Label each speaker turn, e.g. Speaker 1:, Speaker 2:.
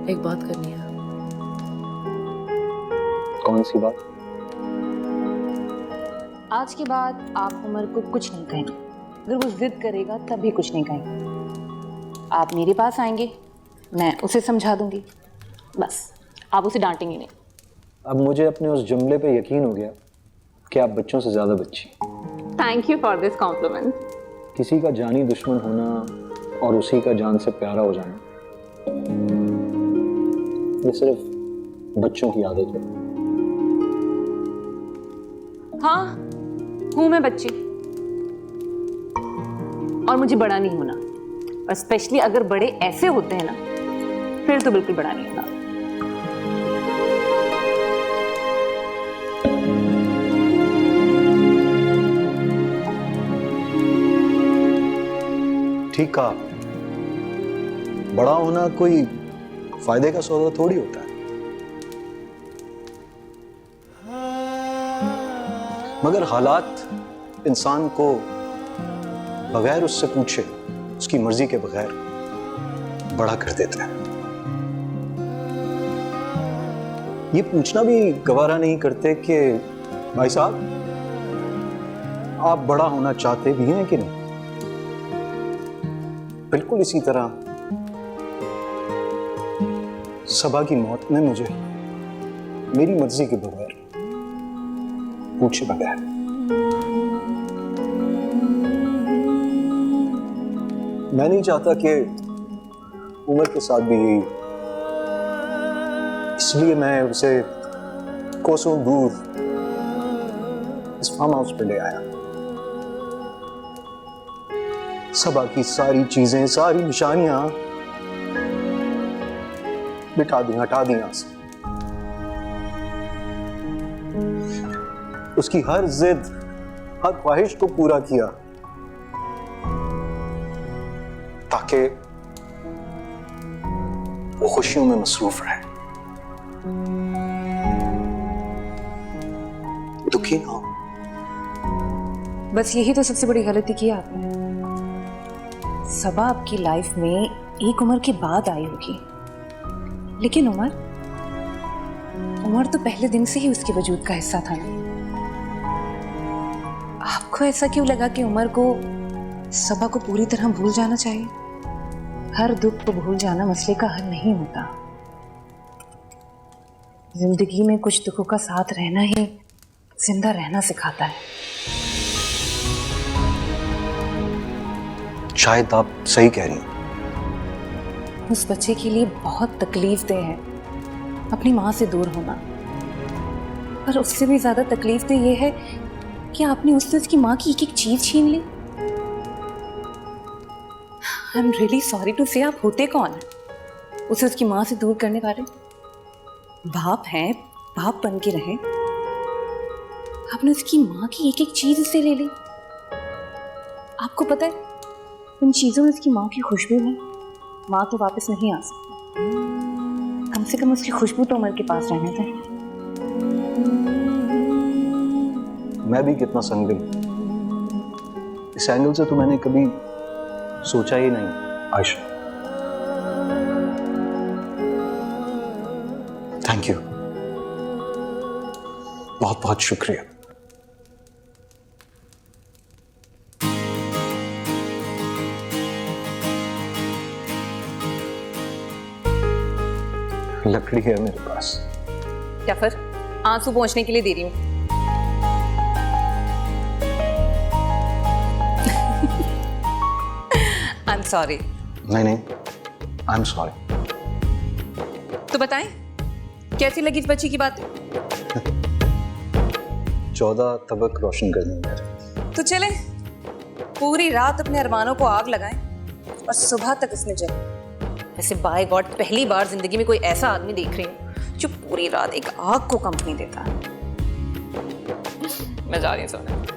Speaker 1: एक बात करनी है।
Speaker 2: कौन सी बात?
Speaker 3: आज के बाद आप उमर को कुछ नहीं कहेंगे। अगर वो जिद करेगा तब भी कुछ नहीं कहेंगे। आप मेरे पास आएंगे, मैं उसे समझा दूंगी, बस आप उसे डांटेंगे नहीं।
Speaker 2: अब मुझे अपने उस जुमले पे यकीन हो गया कि आप बच्चों से ज्यादा बच्ची।
Speaker 3: Thank you for this complement.
Speaker 2: किसी का जानी दुश्मन होना और उसी का जान से प्यारा हो जाना, ये सिर्फ बच्चों की आदत है।
Speaker 3: हाँ, हूं मैं बच्ची और मुझे बड़ा नहीं होना, और स्पेशली अगर बड़े ऐसे होते हैं ना, फिर तो बिल्कुल बड़ा नहीं होना।
Speaker 2: ठीक कहा, बड़ा होना कोई फायदे का सौदा थोड़ी होता है। मगर हालात इंसान को बगैर उससे पूछे, उसकी मर्जी के बगैर बड़ा कर देते हैं। ये पूछना भी गवारा नहीं करते कि भाई साहब, आप बड़ा होना चाहते भी हैं कि नहीं। बिल्कुल इसी तरह सबा की मौत ने मुझे मेरी मर्जी के बगैर, पूछे बगैर, मैं नहीं चाहता कि उमर के साथ भी यही, इसलिए मैं उसे कोसों दूर इस फार्म हाउस पे ले आया। सबा की सारी चीजें, सारी निशानियां बिठा दी, हटा दी यहां से। उसकी हर जिद, हर ख्वाहिश को पूरा किया ताकि वो खुशियों में मसरूफ रहे, दुखी ना हो।
Speaker 3: बस यही तो सबसे बड़ी गलती की आपने। सबा आपकी लाइफ में एक उम्र के बाद आई होगी, लेकिन उमर तो पहले दिन से ही उसके वजूद का हिस्सा था ना। आपको ऐसा क्यों लगा कि उमर को सबा को पूरी तरह भूल जाना चाहिए? हर दुख को भूल जाना मसले का हल नहीं होता। जिंदगी में कुछ दुखों का साथ रहना ही जिंदा रहना सिखाता है।
Speaker 2: शायद आप सही कह रही हैं।
Speaker 3: उस बच्चे के लिए बहुत तकलीफदेह है अपनी माँ से दूर होना, पर उससे भी ज्यादा तकलीफदेह ये है कि आपने उससे उसकी माँ की एक एक चीज छीन ली। I am really sorry to say, आप होते कौन है उसे उसकी माँ से दूर करने वाले? बाप हैं, बाप बन के रहे। आपने उसकी माँ की एक एक चीज उससे ले ली। आपको पता है उन चीजों में उसकी माँ की खुशबू है। माँ तो वापस नहीं आ सकती, कम से कम उसकी खुशबू तो उमर के पास रहने थे।
Speaker 2: मैं भी कितना संगिल, इस एंगल से तो मैंने कभी सोचा ही नहीं आयशा। थैंक यू, बहुत बहुत शुक्रिया। लकड़ी है मेरे पास।
Speaker 3: क्या फिर आंसू पहुंचने के लिए दे रही हूँ? I am sorry.
Speaker 2: नहीं नहीं, आई एम सॉरी।
Speaker 3: तो बताएं कैसी लगी इस बच्ची की बात?
Speaker 2: 14 तबक रोशन कर देंगे।
Speaker 3: तो चले पूरी रात अपने अरमानों को आग लगाएं और सुबह तक इसमें जले। वैसे बाय गॉड पहली बार जिंदगी में कोई ऐसा आदमी देख रही हूँ जो पूरी रात एक आग को कंपनी देता है। मैं जा रही हूँ सोने।